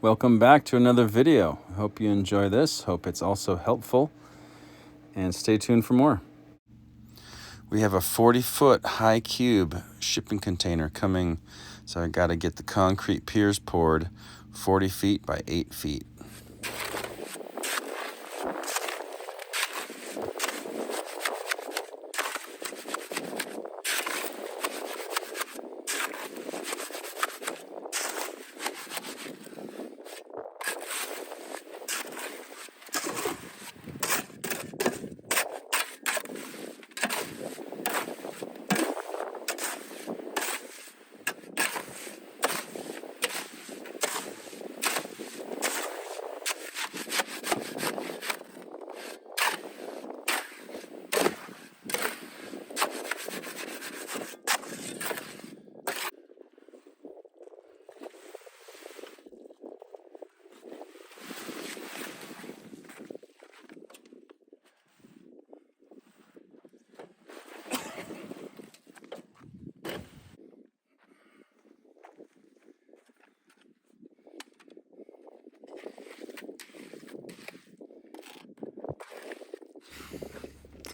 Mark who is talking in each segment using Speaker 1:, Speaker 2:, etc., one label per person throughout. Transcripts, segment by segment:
Speaker 1: Welcome back to another video. I hope you enjoy this. Hope it's also helpful. And stay tuned for more. We have a 40-foot high cube shipping container coming. So I got to get the concrete piers poured 40 feet by 8 feet.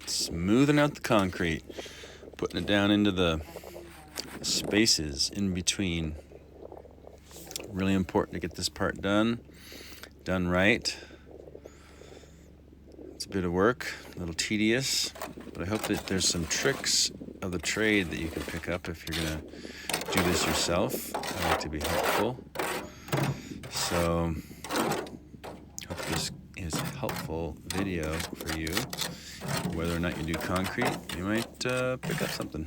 Speaker 1: Smoothing out the concrete, putting it down into the spaces in between. Really important to get this part done right. It's a bit of work, a little tedious, but I hope that there's some tricks of the trade that you can pick up if you're gonna do this yourself. I like to be helpful. So, hope this is a helpful video for you. Whether or not you do concrete, you might pick up something.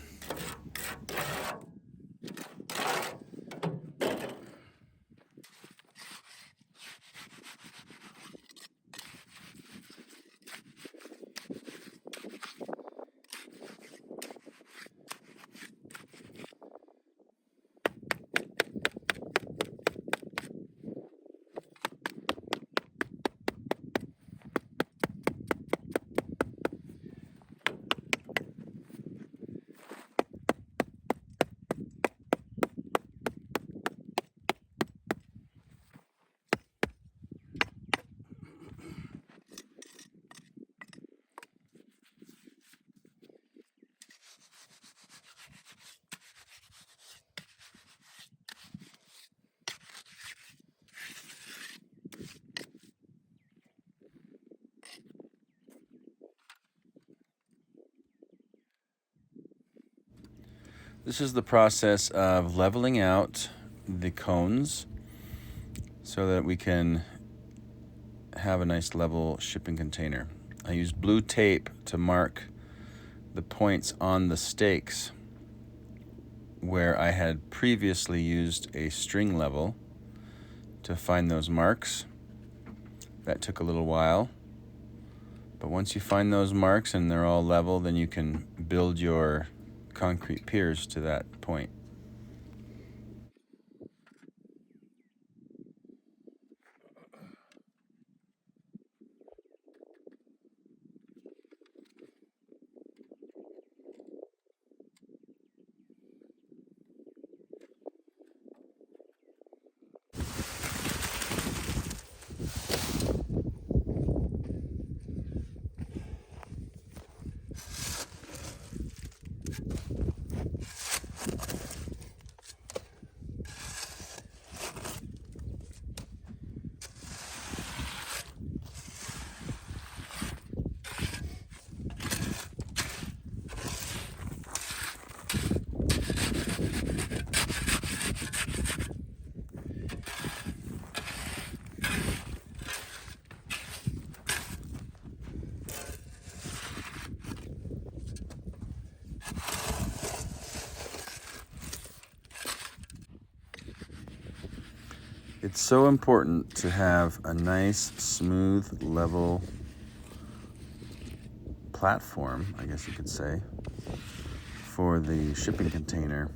Speaker 1: This is the process of leveling out the cones so that we can have a nice level shipping container. I used blue tape to mark the points on the stakes where I had previously used a string level to find those marks. That took a little while, but once you find those marks and they're all level, then you can build your concrete piers to that point. It's so important to have a nice, smooth, level platform, I guess you could say, for the shipping container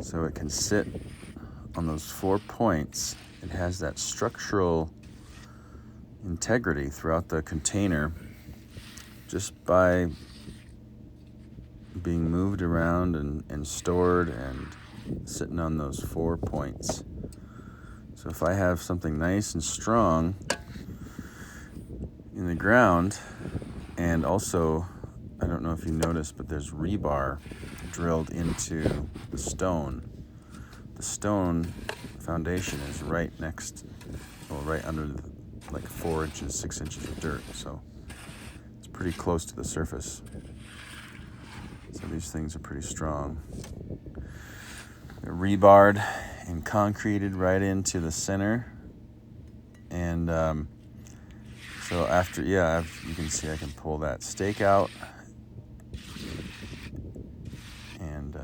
Speaker 1: so it can sit on those 4 points. It has that structural integrity throughout the container just by being moved around and stored and sitting on those 4 points. So if I have something nice and strong in the ground, and also, I don't know if you noticed, but there's rebar drilled into the stone. The stone foundation is right under like 4 inches, 6 inches of dirt. So it's pretty close to the surface. So these things are pretty strong. They're rebarred and concreted right into the center. And so after, you can see I can pull that stake out, and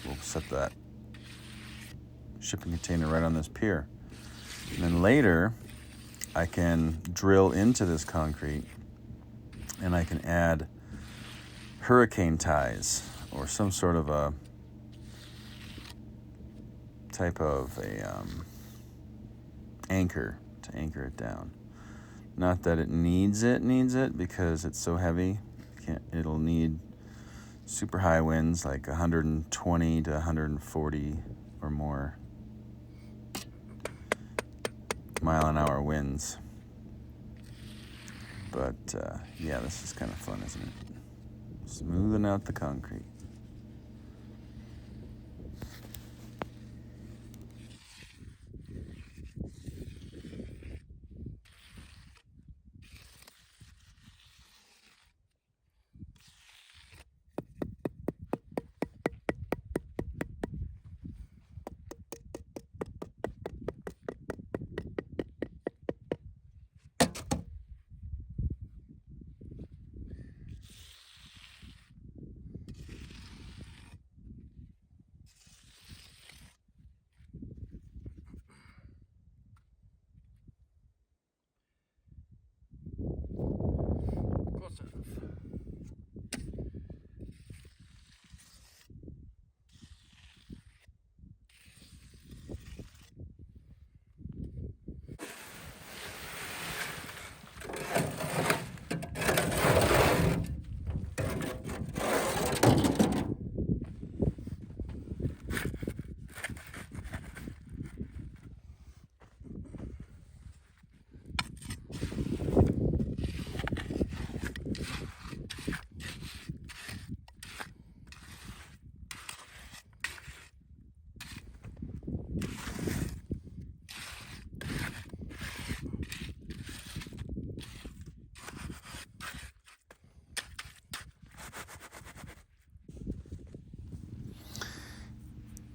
Speaker 1: we'll set that shipping container right on this pier. And then later, I can drill into this concrete, and I can add hurricane ties or some sort of a type of anchor to anchor it down. Not that it needs it because it's so heavy. It'll need super high winds, like 120 to 140 or more mile-an-hour winds. But this is kind of fun, isn't it? Smoothing out the concrete.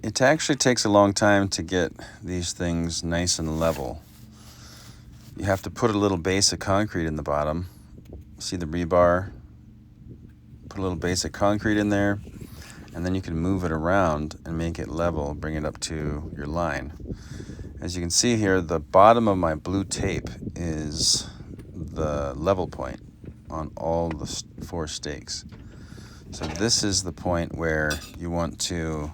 Speaker 1: It actually takes a long time to get these things nice and level. You have to put a little base of concrete in the bottom. See the rebar? Put a little base of concrete in there, and then you can move it around and make it level, bring it up to your line. As you can see here, the bottom of my blue tape is the level point on all the 4 stakes. So this is the point where you want to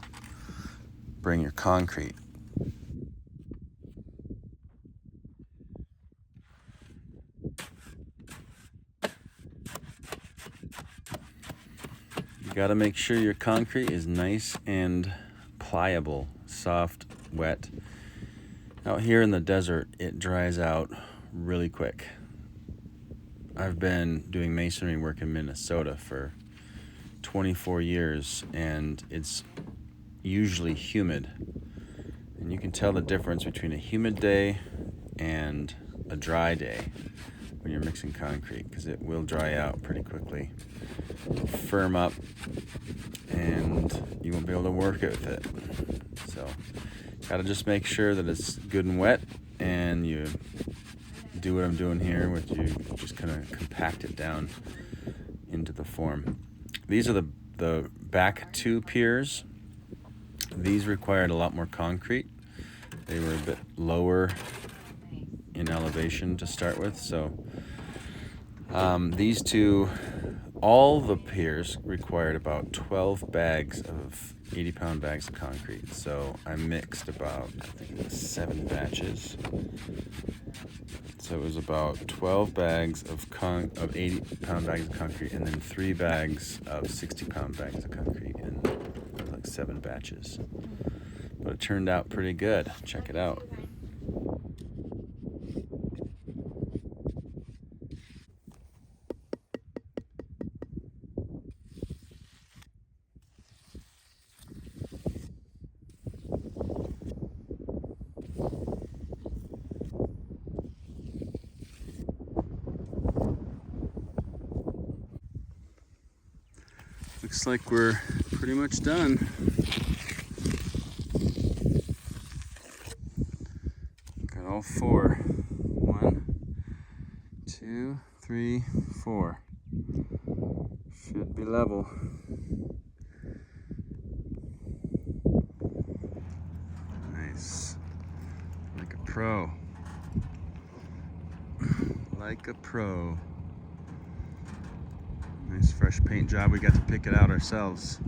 Speaker 1: bring your concrete. You got to make sure your concrete is nice and pliable, soft, wet. Out here in the desert, it dries out really quick. I've been doing masonry work in Minnesota for 24 years, and it's usually humid. And you can tell the difference between a humid day and a dry day when you're mixing concrete, because it will dry out pretty quickly, firm up, and you won't be able to work with it. So gotta just make sure that it's good and wet, and you do what I'm doing here, which you just kind of compact it down into the form. These are the back 2 piers. These required a lot more concrete. They were a bit lower in elevation to start with, so these 2, all the piers required about 12 bags of 80-pound bags of concrete. So I mixed about, I think it was 7 batches. So it was about 12 bags of 80-pound bags of concrete, and then 3 bags of 60-pound bags of concrete in like 7 batches. But it turned out pretty good. Check it out. looks like we're pretty much done. Got all 4. 1, 2, 3, 4. Should be level. Nice. Like a pro. Like a pro. Nice fresh paint job. We got to pick it out ourselves.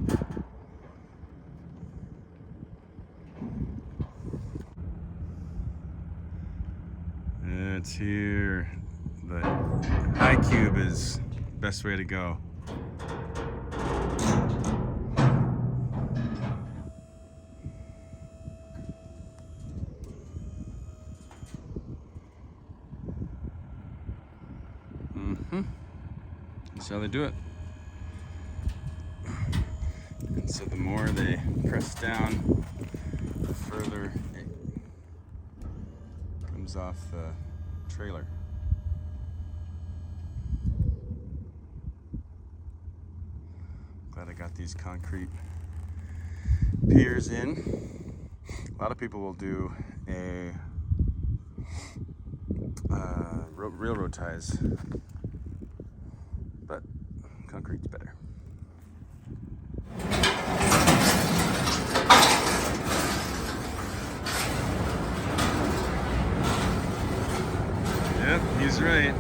Speaker 1: It's here. The high cube is the best way to go. That's how they do it. And so the more they press down, the further it comes off the trailer. Glad I got these concrete piers in. A lot of people will do a railroad ties, but concrete's better. Yep, he's right.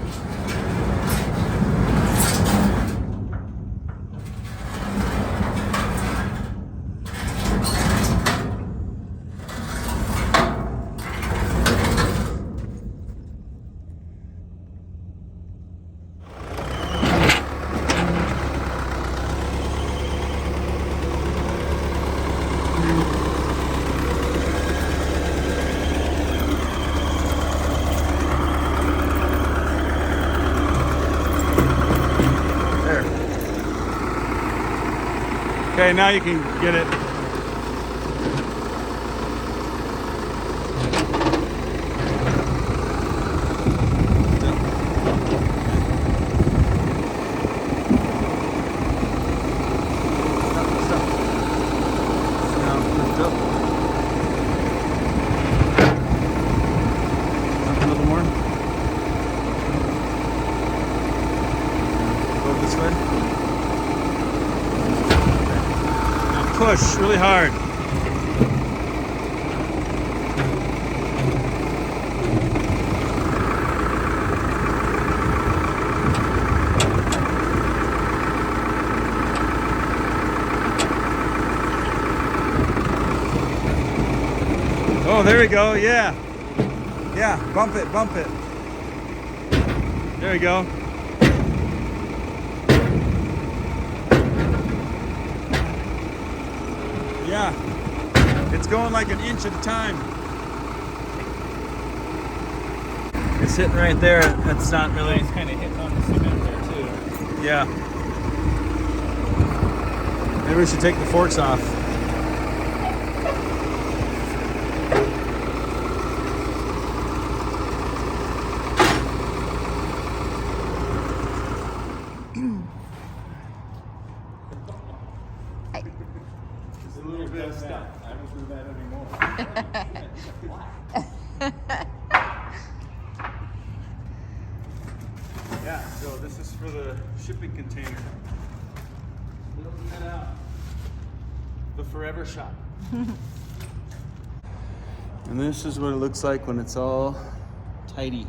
Speaker 1: Okay, now you can get it. A little more. Go this way. Push really hard. Oh, there we go. Yeah. Yeah, bump it, bump it. There we go. Yeah, it's going like an inch at a time. It's hitting right there. It's not really.
Speaker 2: It's kind of hitting on the cement there too.
Speaker 1: Yeah. Maybe we should take the forks off.
Speaker 2: It's a little bit of stuff. I don't do that anymore.
Speaker 1: Yeah, so this is for the shipping container. Building that out. The forever shop. And this is what it looks like when it's all tidy.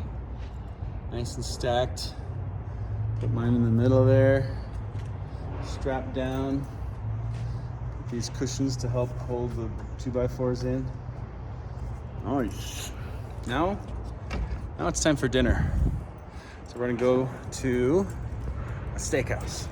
Speaker 1: Nice and stacked. Put mine in the middle there. Strapped down. Put these cushions to help hold the 2x4s in. Nice. Now it's time for dinner. So we're gonna go to a steakhouse.